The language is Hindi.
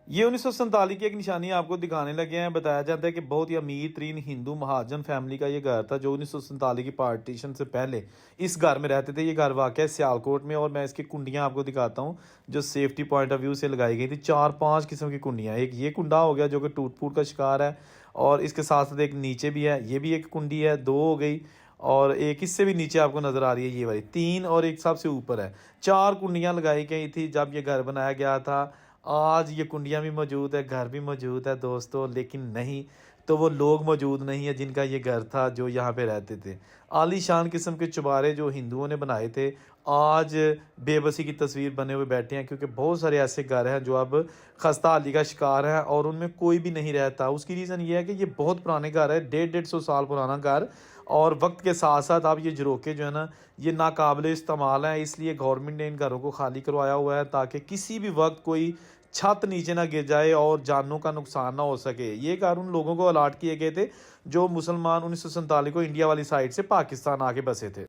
ये 1947 की एक निशानी आपको दिखाने लगे हैं। बताया जाता है कि बहुत ही अमीर तरीन हिंदू महाजन फैमिली का ये घर था जो 1947 की पार्टीशन से पहले इस घर में रहते थे। ये घर वाक़ है सियालकोट में और मैं इसकी कुंडियाँ आपको दिखाता हूँ जो सेफ्टी पॉइंट ऑफ व्यू से लगाई गई थी। 4-5 किस्म की कुंडियाँ, एक ये कुंडा हो गया जो कि टूट फूट का शिकार है और इसके साथ साथ एक नीचे भी है, ये भी एक कुंडी है, 2 हो गई और एक इससे भी नीचे आपको नज़र आ रही है ये वाली 3 और एक सबसे ऊपर है। 4 कुंडियाँ लगाई गई थी जब ये घर बनाया गया था। आज ये कुंडियाँ भी मौजूद है, घर भी मौजूद है दोस्तों, लेकिन नहीं तो वो लोग मौजूद नहीं है जिनका ये घर था जो यहाँ पे रहते थे। आलीशान किस्म के चुबारे जो हिंदुओं ने बनाए थे, आज बेबसी की तस्वीर बने हुए बैठे हैं क्योंकि बहुत सारे ऐसे घर हैं जो अब खस्ता-हाली का शिकार हैं और उनमें कोई भी नहीं रहता। उसकी रीज़न ये है कि ये बहुत पुराने घर है, 150-150 साल पुराना घर और वक्त के साथ साथ अब ये झरोखे जो है ना ये नाकाबिले इस्तेमाल हैं, इसलिए गवर्नमेंट ने इन घरों को खाली करवाया हुआ है ताकि किसी भी वक्त कोई छत नीचे ना गिर जाए और जानों का नुकसान ना हो सके। ये घर उन लोगों को अलाट किए गए थे जो मुसलमान 1947 को इंडिया वाली साइड से पाकिस्तान आके बसे थे।